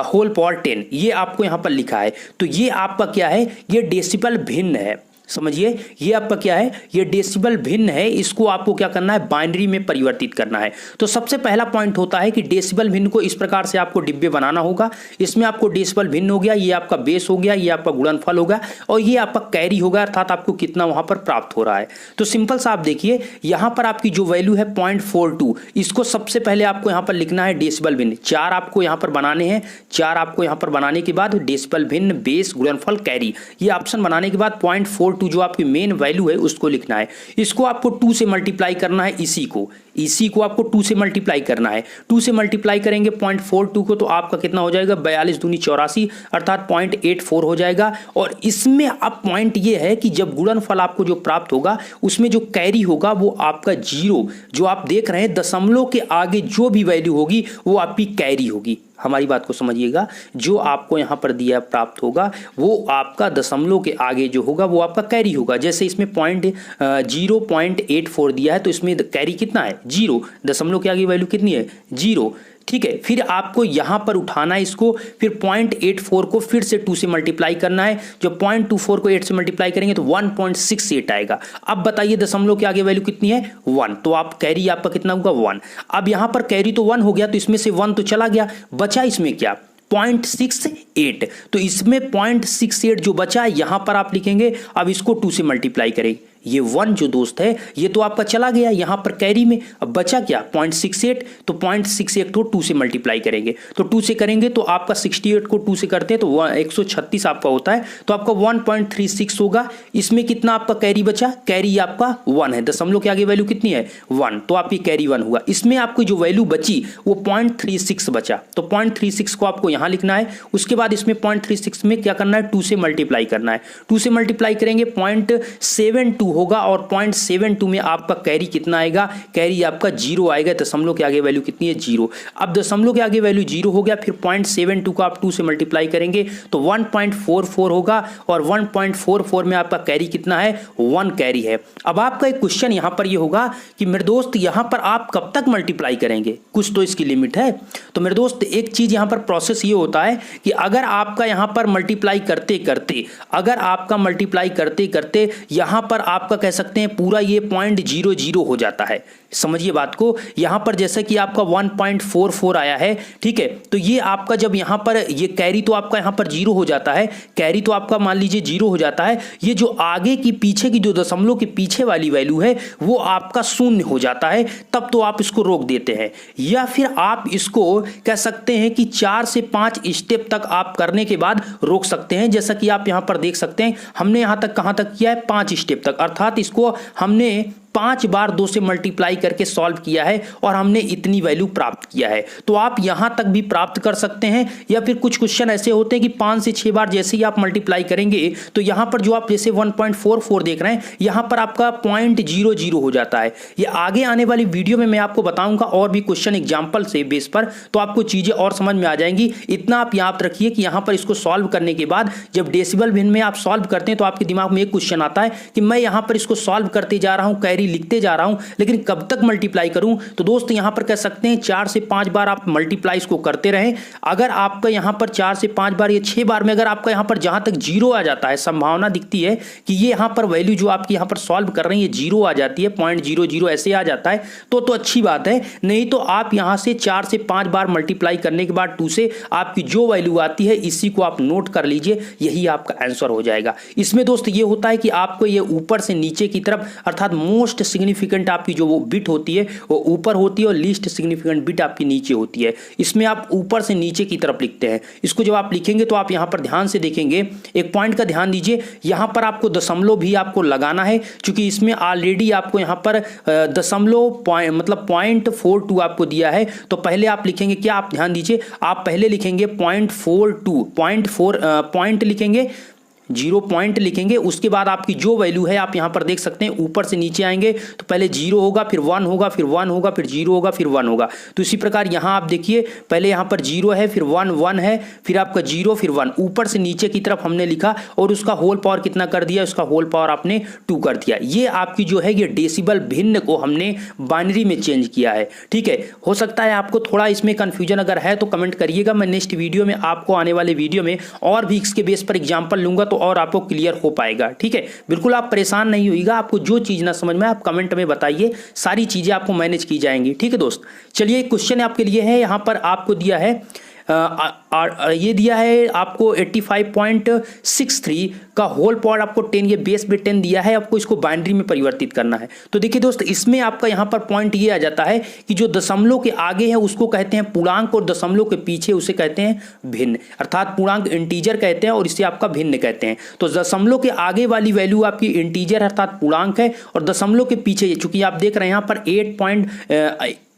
होल पावर 10, ये आपको यहां पर लिखा है। तो ये आपका क्या है, ये डेसिबल भिन्न है। समझिए, ये आपका क्या है, ये डेसिबल भिन्न है, इसको आपको क्या करना है, बाइनरी में परिवर्तित करना है। तो सबसे पहला पॉइंट होता है कि डेसिबल भिन्न को इस प्रकार से आपको डिब्बे बनाना होगा। इसमें आपको डेसिबल भिन्न हो गया, ये आपका बेस हो गया, ये आपका गुणनफल होगा और ये आपका कैरी होगा, अर्थात आपको कितना वहां पर प्राप्त हो रहा है। तो सिंपल सा आप देखिए, यहां पर आपकी जो वैल्यू है 0.42, इसको सबसे पहले आपको यहां पर लिखना है डेसिबल भिन्न। 4 आपको यहां पर बनाने हैं, 4 आपको यहां पर बनाने के बाद डेसिबल भिन्न, बेस, गुणनफल, कैरी, ये ऑप्शन बनाने के बाद 0.42 जो आपकी मेन वैल्यू है उसको लिखना है। इसको आपको 2 से मल्टीप्लाई करना है, इसी को आपको 2 से मल्टीप्लाई करना है। 2 से मल्टीप्लाई करेंगे 0.42 को तो आपका कितना हो जाएगा, 42 दूनी 84, अर्थात 0.84 हो जाएगा। और इसमें अब पॉइंट ये है कि जब गुणनफल आपको जो प्राप्त होगा उसमें जो कैरी होगा वो आपका 0, जो आप देख रहे हैं दशमलव के आगे जो भी वैल्यू होगी वो आपकी कैरी होगी। हमारी बात को समझिएगा, जो आपको यहां पर दिया प्राप्त होगा वो आपका दशमलव के आगे जो होगा वो आपका कैरी होगा। जैसे इसमें 0.84 दिया है तो इसमें कैरी कितना है, 0, दशमलव के आगे वैल्यू कितनी है, 0। ठीक है, फिर आपको यहां पर उठाना है इसको, फिर 0.84 को फिर से 2 से मल्टीप्लाई करना है। जब 0.24 को 8 से मल्टीप्लाई करेंगे तो 1.68 आएगा। अब बताइए दशमलव के आगे वैल्यू कितनी है, 1, तो आप कैरी आपका कितना होगा, 1। अब यहां पर कैरी तो 1 हो गया, तो इसमें से 1 तो चला गया, बचा इसमें क्या, 0.68। तो इसमें 0.68 जो बचा यहां पर आप लिखेंगे। अब इसको 2 से मल्टीप्लाई करें, ये 1 जो दोस्त है ये तो आपका चला गया यहां पर कैरी में, अब बचा क्या 0.68, तो 0.68 को 2 से मल्टीप्लाई करेंगे, तो 2 से करेंगे तो आपका 68 को 2 से करते हैं तो 136 आपका होता है, तो आपका 1.36 होगा। इसमें कितना आपका कैरी बचा, कैरी आपका 1 है, दशमलव के आगे वैल्यू कितनी है 1, तो आपकी कैरी 1 हुआ। इसमें आपकी जो वैल्यू बची वो 0.36 बचा, तो 0.36 को आपको यहां लिखना है। उसके बाद इसमें 0.36 में क्या करना है, 2 से मल्टीप्लाई करना है। 2 से मल्टीप्लाई करेंगे 0.72 होगा और 0.72 में आपका कैरी कितना आएगा, कैरी आपका 0 आएगा, दशमलव के आगे वैल्यू कितनी है 0। अब दशमलव के आगे वैल्यू 0 हो गया, फिर 0.72 को आप 2 से मल्टीप्लाई करेंगे तो 1.44 होगा और 1.44 में आपका कैरी कितना है, 1 कैरी है। अब आपका एक क्वेश्चन यहां पर ये होगा कि मेरे दोस्त यहां पर आप कब तक मल्टीप्लाई करेंगे, कुछ तो इसकी लिमिट है। तो मेरे दोस्त एक चीज यहां पर प्रोसेस ये होता है कि अगर आपका यहां पर मल्टीप्लाई करते करते यहां पर आपका कह सकते हैं पूरा ये 0.00 हो जाता है। समझिए बात को, यहां पर जैसे कि आपका 1.44 आया है, ठीक है, तो ये आपका जब यहां पर ये कैरी तो आपका यहां पर 0 हो जाता है, कैरी तो आपका मान लीजिए 0 हो जाता है, ये जो आगे की पीछे की जो दशमलव के पीछे वाली वैल्यू है वो आपका 0 हो जाता है, तब तो आप इसको रोक देते हैं। या फिर आप इसको कह सकते हैं कि 4 से 5 स्टेप तक आप करने के बाद रोक सकते हैं। जैसा कि आप यहां पर देख सकते हैं हमने यहां तक कहां तक किया है, 5 स्टेप तक, अर्थात इसको हमने 5 बार 2 से मल्टीप्लाई करके सॉल्व किया है और हमने इतनी वैल्यू प्राप्त किया है। तो आप यहां तक भी प्राप्त कर सकते हैं, या फिर कुछ क्वेश्चन ऐसे होते हैं कि 5 से 6 बार जैसे ही आप मल्टीप्लाई करेंगे तो यहां पर जो आप जैसे 1.44 देख रहे हैं यहां पर आपका 0.00 हो जाता है। ये आगे आने वाली वीडियो में मैं आपको बताऊंगा और भी क्वेश्चन एग्जांपल से बेस पर, तो आपको चीजें और समझ में आ जाएंगी। इतना आप याद रखिए कि यहां पर इसको सॉल्व करने के बाद जब डेसिबल भिन्न में आप सॉल्व करते हैं तो आपके दिमाग में एक क्वेश्चन आता है कि मैं यहां पर इसको सॉल्व करते जा रहा हूं, कैरी लिखते जा रहा हूं, लेकिन कब तक मल्टीप्लाई करूं। तो दोस्त यहां पर कह सकते हैं 4 से 5 बार आप मल्टीप्लाई इसको करते रहें। अगर आपका यहां पर 4 से 5 बार या 6 बार में अगर आपका यहां पर जहां तक जीरो आ जाता है, संभावना दिखती है कि ये यहां पर वैल्यू जो आपकी यहां पर सॉल्व कर रहे हैं ये जीरो आ जाती है, 0.00 ऐसे आ जाता है तो अच्छी बात है। नहीं तो आप यहां से 4 से 5 बार मल्टीप्लाई करने के बाद 2 से आपकी जो वैल्यू आती है इसी को आप नोट कर लीजिए, यही आपका आंसर हो जाएगा। इसमें दोस्त ये होता है कि आपको ये ऊपर से नीचे की तरफ अर्थात मोस्ट सिग्निफिकेंट आपकी जो वो बिट होती है वो ऊपर होती है और लीस्ट सिग्निफिकेंट बिट आपकी नीचे होती है। इसमें आप ऊपर से नीचे की तरफ लिखते हैं। इसको जब आप लिखेंगे तो आप यहां पर ध्यान से देखेंगे, एक पॉइंट का ध्यान दीजिए, यहां पर आपको दशमलव भी आपको लगाना है क्योंकि इसमें ऑलरेडी आपको यहां पर दशमलव मतलब 0.42 आपको दिया है। तो पहले आप लिखेंगे क्या, आप ध्यान दीजिए, आप पहले लिखेंगे 0.42 पॉइंट लिखेंगे, 0 पॉइंट लिखेंगे। उसके बाद आपकी जो वैल्यू है आप यहां पर देख सकते हैं ऊपर से नीचे आएंगे तो पहले 0 होगा, फिर 1 होगा, फिर 1 होगा, फिर 0 होगा, फिर 1 होगा। तो इसी प्रकार यहां आप देखिए पहले यहां पर 0 है, फिर 1 है, फिर आपका 0, फिर 1, ऊपर से नीचे की तरफ हमने लिखा और उसका होल पावर कितना कर दिया, उसका होल पावर आपने 2 कर दिया। ये आपकी जो है ये डेसिबल भिन्न को हमने बाइनरी में चेंज किया है। ठीक है, हो सकता है आपको थोड़ा इसमें कंफ्यूजन अगर है तो कमेंट करिएगा, मैं नेक्स्ट वीडियो में आपको आने वाले वीडियो में और भी इसके बेस पर एग्जाम्पल लूंगा तो और आपको क्लियर हो पाएगा। ठीक है, बिल्कुल आप परेशान नहीं होइएगा, आपको जो चीज ना समझ में आप कमेंट में बताइए, सारी चीजें आपको मैनेज की जाएंगी। ठीक है दोस्त, चलिए एक क्वेश्चन आपके लिए है, यहां पर आपको दिया है ये दिया है आपको 85.63 का होल पावर आपको 10, ये बेस में 10 दिया है, आपको इसको बाइनरी में परिवर्तित करना है। तो देखिए दोस्त इसमें आपका यहां पर पॉइंट ये आ जाता है कि जो दशमलव के आगे है उसको कहते हैं पूर्णांक और दशमलव के पीछे उसे कहते हैं भिन्न, अर्थात पूर्णांक इंटीजर कहते हैं और इसे आपका भिन्न कहते हैं। तो दशमलव के आगे वाली वैल्यू आपकी इंटीजर अर्थात पूर्णांक है और दशमलव के पीछे चूंकि आप देख रहे हैं यहां पर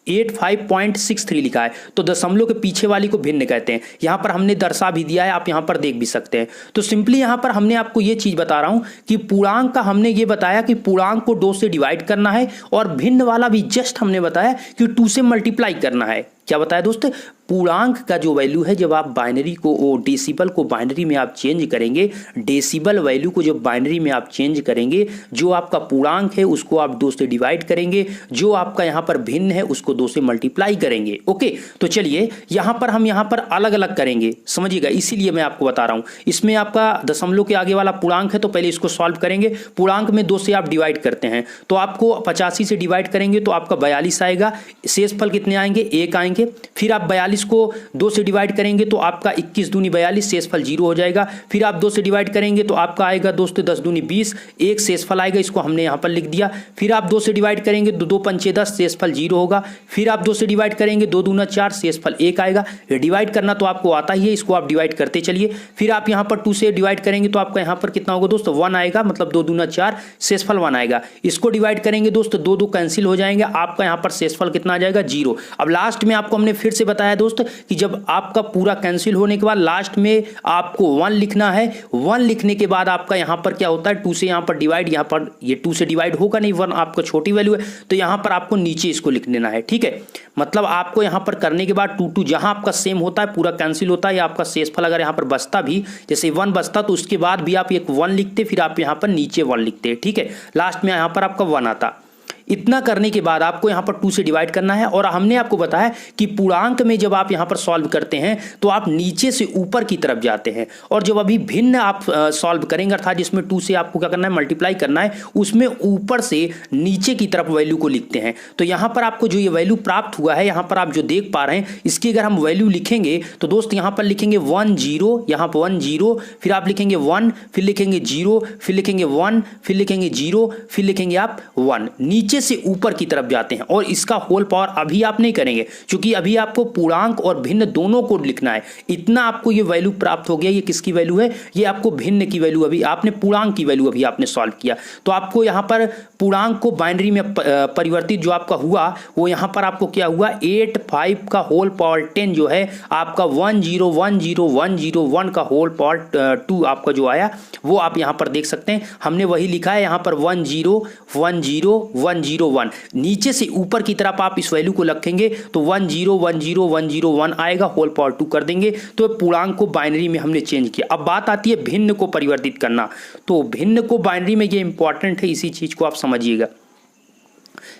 85.63 लिखा है तो दशमलव के पीछे वाली को भिन्न कहते हैं। यहां पर हमने दर्शा भी दिया है, आप यहां पर देख भी सकते हैं। तो सिंपली यहां पर हमने आपको ये चीज बता रहा हूं कि पूर्णांक का हमने ये बताया कि पूर्णांक को 2 से डिवाइड करना है और भिन्न वाला भी जस्ट हमने बताया कि 2 से मल्टीप्लाई करना है। क्या बताया दोस्त, पूर्णांक का जो वैल्यू है जब आप बाइनरी को डेसिबल को बाइनरी में आप चेंज करेंगे, डेसिबल वैल्यू को जब बाइनरी में आप चेंज करेंगे, जो आपका पूर्णांक है उसको आप 2 से डिवाइड करेंगे, जो आपका यहां पर भिन्न है उसको 2 से मल्टीप्लाई करेंगे। ओके, तो चलिए यहां पर हम यहां पर अलग अलग करेंगे, समझिएगा, इसीलिए मैं आपको बता रहा हूं। इसमें आपका दशमलव के आगे वाला पूर्णांक है तो पहले इसको सॉल्व करेंगे। पूर्णांक में 2 से आप डिवाइड करते हैं तो आपको 85 से डिवाइड करेंगे तो आपका 42 आएगा, शेषफल कितने आएंगे, 1 आएंगे। फिर आप 42 को 2 से डिवाइड करेंगे तो आपका 21 दूनी 42, शेषफल 0 हो जाएगा। फिर आप 2 से डिवाइड करेंगे तो आपका आएगा दोस्तों 10 दूनी 20, 1 शेषफल आएगा, इसको हमने यहां पर लिख दिया। फिर आप 2 से डिवाइड करेंगे तो 2 पंचे 10, शेषफल 0 होगा। फिर आप 2 से डिवाइड करेंगे 2 दूना 4, शेषफल 1 आएगा। डिवाइड करना तो आपको आता ही है, इसको आप डिवाइड करते चलिए। फिर आप यहां पर 2 से डिवाइड करेंगे तो आपका यहां पर कितना होगा दोस्तों, 1 आएगा, मतलब 2 दूना 4, शेषफल 1 आएगा। इसको डिवाइड करेंगे दोस्तों 2 कैंसिल हो जाएंगे, आपका यहां पर शेषफल कितना आ जाएगा, 0। अब लास्ट में आपको हमने फिर से बताया दोस्त कि जब आपका पूरा कैंसिल होने के बाद लास्ट में आपको 1 लिखना है। 1 लिखने के बाद आपका यहां पर क्या होता है, 2 से यहां पर डिवाइड, यहां पर ये 2 से डिवाइड होगा नहीं, 1 आपका छोटी वैल्यू है तो यहां पर आपको नीचे इसको लिख देना है। ठीक है, मतलब आपको यहां पर करने के बाद 2 जहां आपका सेम होता है पूरा कैंसिल होता है, या आपका शेषफल अगर यहां पर बचता भी, जैसे 1 बचता तो उसके बाद भी आप एक 1 लिखते, फिर आप यहां पर नीचे 1 लिखते। ठीक है, लास्ट में यहां पर आपका 1 आता। इतना करने के बाद आपको यहां पर 2 से डिवाइड करना है और हमने आपको बताया कि पूर्णांक में जब आप यहां पर सॉल्व करते हैं तो आप नीचे से ऊपर की तरफ जाते हैं और जब अभी भिन्न आप सॉल्व करेंगे अर्थात जिसमें 2 से आपको क्या करना है, मल्टीप्लाई करना है, उसमें ऊपर से नीचे की तरफ वैल्यू को लिखते हैं। तो यहां पर आपको जो ये वैल्यू प्राप्त हुआ है, यहां पर आप जो देख पा रहे हैं, इसकी अगर हम वैल्यू लिखेंगे तो दोस्त यहां पर लिखेंगे 1 0, यहां पर 1 0, फिर आप लिखेंगे 1, फिर लिखेंगे 0, फिर लिखेंगे 1, फिर लिखेंगे 0, फिर लिखेंगे आप 1। नीचे नीचे से ऊपर की तरफ जाते हैं और इसका होल पावर अभी आप नहीं करेंगे क्योंकि अभी आपको पूर्णांक और भिन्न दोनों को लिखना है। इतना आपको ये वैल्यू प्राप्त हो गया। ये किसकी वैल्यू है? ये आपको भिन्न की वैल्यू, अभी आपने पूर्णांक की वैल्यू अभी आपने सॉल्व किया। तो आपको यहाँ पर पूर्णांक को बाइनरी में परिवर्तित जो आपका हुआ वो यहाँ पर आपको क्या हुआ, 85 का होल पावर 10 जो है आपका 1010101 का होल पावर 2 आपका जो आया वो आप यहाँ पर देख सकते हैं। हमने वही लिखा है यहाँ पर 1010101। नीचे से ऊपर की तरफ आप इस वैल्यू को रखेंगे तो 1010101 आएगा, होल पावर 2 कर देंगे तो पूर्णांक को बाइनरी में हमने चेंज किया। अब बात आती है भिन्न को परिवर्तित करना। तो भिन्न को बाइनरी में ये इंपॉर्टेंट है, इसी चीज को आप समझिएगा।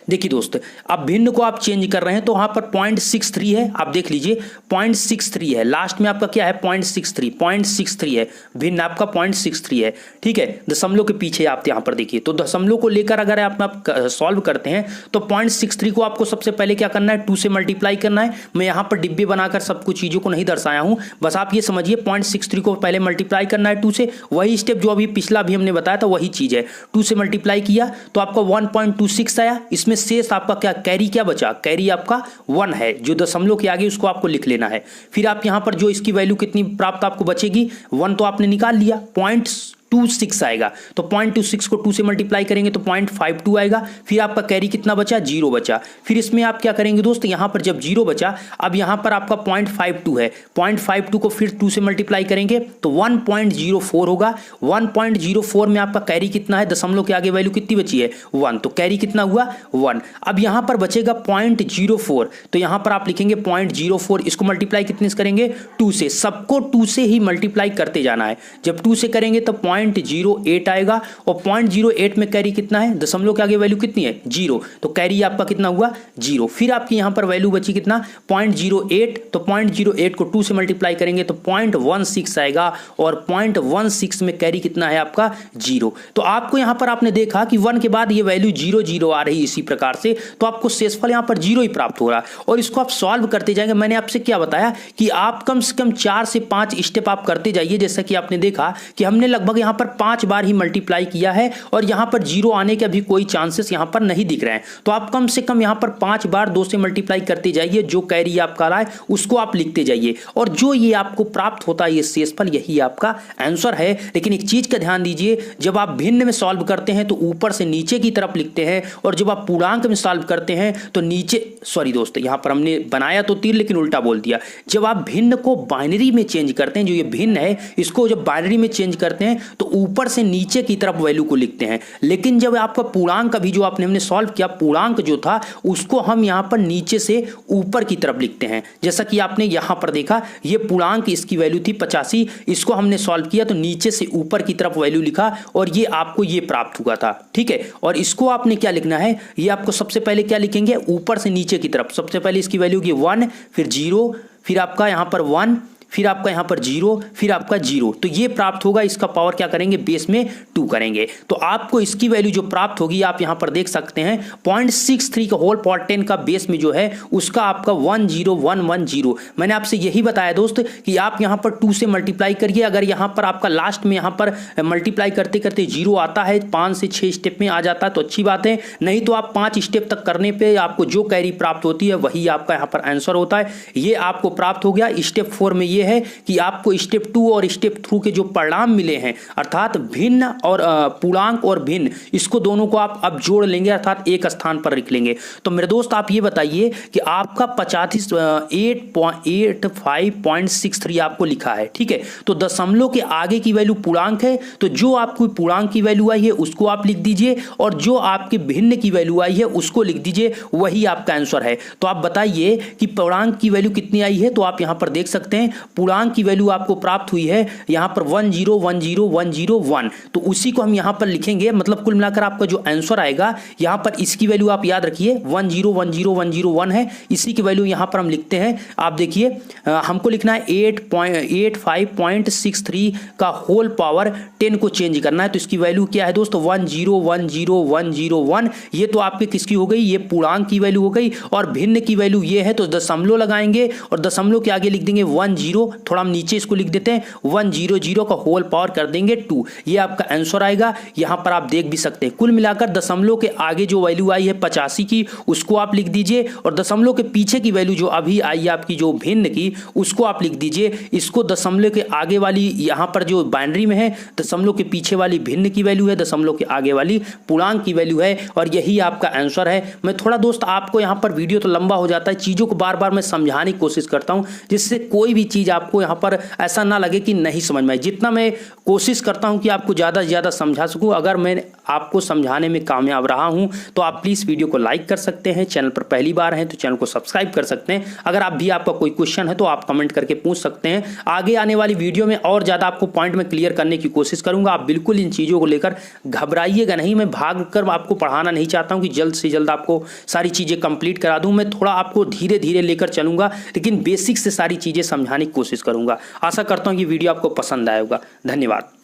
देखिए दोस्त, अब भिन्न को आप चेंज कर रहे हैं तो वहां पर 0.63 है, आप देख लीजिए 0.63 है, लास्ट में आपका क्या है 0.63 है, भिन्न आपका 0.63 है। ठीक है, दशमलव के पीछे आप यहां पर देखिए, तो दशमलव को लेकर अगर आप सॉल्व करते हैं तो 0.63 को आपको सबसे पहले क्या करना है, 2 से मल्टीप्लाई करना है। मैं यहां पर डिब्बे बनाकर सब कुछ चीजों को नहीं दर्शाया हूं, बस आप ये समझिए 0.63 को पहले मल्टीप्लाई करना है 2 से। वही स्टेप जो अभी पिछला भी हमने बताया था वही चीज है, 2 से मल्टीप्लाई किया तो आपका 1.26 आया। इसमें शेष आपका क्या कैरी क्या बचा, कैरी आपका 1 है, जो दशमलव के आगे उसको आपको लिख लेना है। फिर आप यहां पर जो इसकी वैल्यू कितनी प्राप्त आपको बचेगी, 1 तो आपने निकाल लिया, 0.26 आएगा। तो 0.26 को 2 से मल्टीप्लाई करेंगे तो 0.52 आएगा। फिर आपका कैरी कितना बचा, 0 बचा। फिर इसमें आप क्या करेंगे दोस्त, यहां पर जब 0 बचा, अब यहां पर आपका 0.52 है, 0.52 को फिर 2 से मल्टीप्लाई करेंगे तो 1.04 होगा। 1.04 में आपका कैरी कितना है, दशमलव के आगे वैल्यू कितनी बची है 1, तो कैरी कितना हुआ 1। अब यहां पर बचेगा 0.04, तो यहां पर आप लिखेंगे 0.04, इसको मल्टीप्लाई कितने से करेंगे 2 से, सबको 2 से ही मल्टीप्लाई करते जाना है। जब 2 से करेंगे तो 0.08 आएगा और 0.08 में कैरी कितना है, दशमलव के आगे वैल्यू कितनी है 0, तो कैरी आपका कितना हुआ 0। फिर आपकी यहां पर वैल्यू बची कितना 0.08, तो 0.08 को 2 से मल्टीप्लाई करेंगे तो 0.16 आएगा और 0.16 में कैरी कितना है आपका 0। तो आपको यहां पर आपने देखा कि 1 के बाद ये वैल्यू 0 0 आ रही इसी प्रकार से, तो आपको शेषफल यहां पर 0 ही प्राप्त हो रहा है और इसको आप सॉल्व करते जाएंगे। मैंने आपसे क्या बताया कि आप कम से कम 4 से 5 स्टेप आप करते जाइए। जैसा कि आपने देखा कि हमने लगभग यहां पर 5 बार ही मल्टीप्लाई किया है और यहां पर 0 आने के अभी कोई चांसेस यहां पर नहीं दिख रहे हैं। तो आप कम से कम यहां पर 5 बार 2 से मल्टीप्लाई करते जाइए, जो कैरी आपका रहा है उसको आप लिखते जाइए और जो ये आपको प्राप्त होता है ये शेषफल, यही आपका आंसर है। लेकिन एक चीज का ध्यान दीजिए, जब आप भिन्न में सॉल्व करते हैं तो ऊपर से नीचे की तरफ लिखते हैं और जब आप पूर्णांक में सॉल्व करते हैं तो नीचे, सॉरी दोस्त, यहां पर हमने बनाया तो तीर लेकिन उल्टा बोल दिया। जब आप भिन्न को बाइनरी में चेंज करते हैं, जो ये भिन्न है इसको जब बाइनरी में चेंज करते हैं तो ऊपर से नीचे की तरफ वैल्यू को लिखते हैं। लेकिन जब आपका पूर्णांक अभी जो हमने सॉल्व किया, पूर्णांक जो था उसको हम यहां पर नीचे से ऊपर की तरफ लिखते हैं। जैसा कि आपने यहां पर देखा, ये पूर्णांक इसकी वैल्यू थी 85, इसको हमने सॉल्व किया तो नीचे से ऊपर की तरफ वैल्यू लिखा और ये आपको ये प्राप्त हुआ था। ठीक है, और इसको आपने क्या लिखना है, ये आपको सबसे पहले क्या लिखेंगे, ऊपर से नीचे की तरफ सबसे पहले इसकी वैल्यू की 1, फिर 0, फिर आपका यहां पर 1, फिर आपका यहां पर 0, फिर आपका 0, तो ये प्राप्त होगा। इसका पावर क्या करेंगे, बेस में 2 करेंगे तो आपको इसकी वैल्यू जो प्राप्त होगी आप यहां पर देख सकते हैं 0.63 का होल पावर 10 का बेस में जो है उसका आपका 10110। मैंने आपसे यही बताया दोस्त कि आप यहां पर 2 से मल्टीप्लाई करिए। अगर यहां पर आपका लास्ट में यहां पर मल्टीप्लाई करते करते 0 आता है, 5 से 6 स्टेप में आ जाता है तो अच्छी बात है, नहीं तो आप 5 स्टेप तक करने पे आपको जो कैरी प्राप्त होती है वही आपका यहां पर आंसर होता है। ये आपको प्राप्त हो गया। स्टेप 4 में ये है कि आपको स्टेप 2 और स्टेप 3 के जो परिणाम मिले हैं, अर्थात भिन्न और पूर्णांक और भिन्न, इसको दोनों को आप अब जोड़ लेंगे, अर्थात एक स्थान पर रख लेंगे। तो मेरे दोस्त आप ये बताइए कि आपका 85.63 आपको लिखा है। ठीक है, तो दशमलव के आगे की वैल्यू पूर्णांक है, तो जो आपको पूर्णांक की वैल्यू आई है उसको आप लिख दीजिए और जो आपके भिन्न की वैल्यू आई है उसको लिख दीजिए, वही आपका आंसर है। तो आप बताइए कि पूर्णांक की वैल्यू कितनी आई है, तो आप यहां पर देख सकते हैं पूर्णांक की वैल्यू आपको प्राप्त हुई है यहां पर 1010101, तो उसी को हम यहां पर लिखेंगे। मतलब कुल मिलाकर आपका जो आंसर आएगा यहां पर इसकी वैल्यू आप याद रखिए 1010101 है, इसी की वैल्यू यहां पर हम लिखते हैं। आप देखिए हमको लिखना है 85.63 का होल पावर 10 को चेंज करना है, तो इसकी वैल्यू क्या है दोस्तों 1010101। ये तो आपके किसकी हो गई, ये पूर्णांक की वैल्यू हो गई और भिन्न की वैल्यू ये है, तो दशमलव लगाएंगे और दशमलव के आगे लिख देंगे 10 0, थोड़ा हम नीचे इसको लिख देते हैं 100 का होल पावर कर देंगे 2, ये आपका आंसर आएगा। यहाँ पर आप देख भी सकते हैं कुल मिलाकर दशमलव के आगे जो वैल्यू आई है 85 की उसको आप लिख दीजिए, और दशमलव के पीछे की वैल्यू जो अभी आई है आपकी जो भिन्न की उसको आप लिख दीजिए। इसको दशमलव के आगे वाली यहाँ पर जो बाइनरी में है दशमलव के पीछे वाली भिन्न की वैल्यू है, दशमलव के आगे वाली पूर्णांक की वैल्यू है, और यही आपका आंसर है। मैं थोड़ा दोस्त आपको यहाँ पर वीडियो तो लंबा हो जाता है, चीज़ों को बार बार मैं समझाने की कोशिश करता हूँ जिससे कोई भी चीज़ आपको यहाँ पर ऐसा ना लगे कि नहीं समझ में आए। जितना मैं कोशिश करता हूँ कि आपको ज़्यादा से ज़्यादा समझा सकूँ, अगर मैं आपको समझाने में कामयाब रहा हूँ तो आप प्लीज़ वीडियो को लाइक कर सकते हैं, चैनल पर पहली बार हैं तो चैनल को सब्सक्राइब कर सकते हैं। अगर आप भी आपका कोई क्वेश्चन है तो आप कमेंट करके पूछ सकते हैं। आगे आने वाली वीडियो में और ज़्यादा आपको पॉइंट में क्लियर करने की कोशिश करूँगा। आप बिल्कुल इन चीज़ों को लेकर घबराइएगा नहीं, मैं भाग कर आपको पढ़ाना नहीं चाहता हूँ कि जल्द से जल्द आपको सारी चीज़ें कंप्लीट करा दूँ। मैं थोड़ा आपको धीरे धीरे लेकर चलूँगा, लेकिन बेसिक से सारी चीज़ें समझाने की कोशिश करूँगा। आशा करता हूँ कि वीडियो आपको पसंद आएगा। धन्यवाद।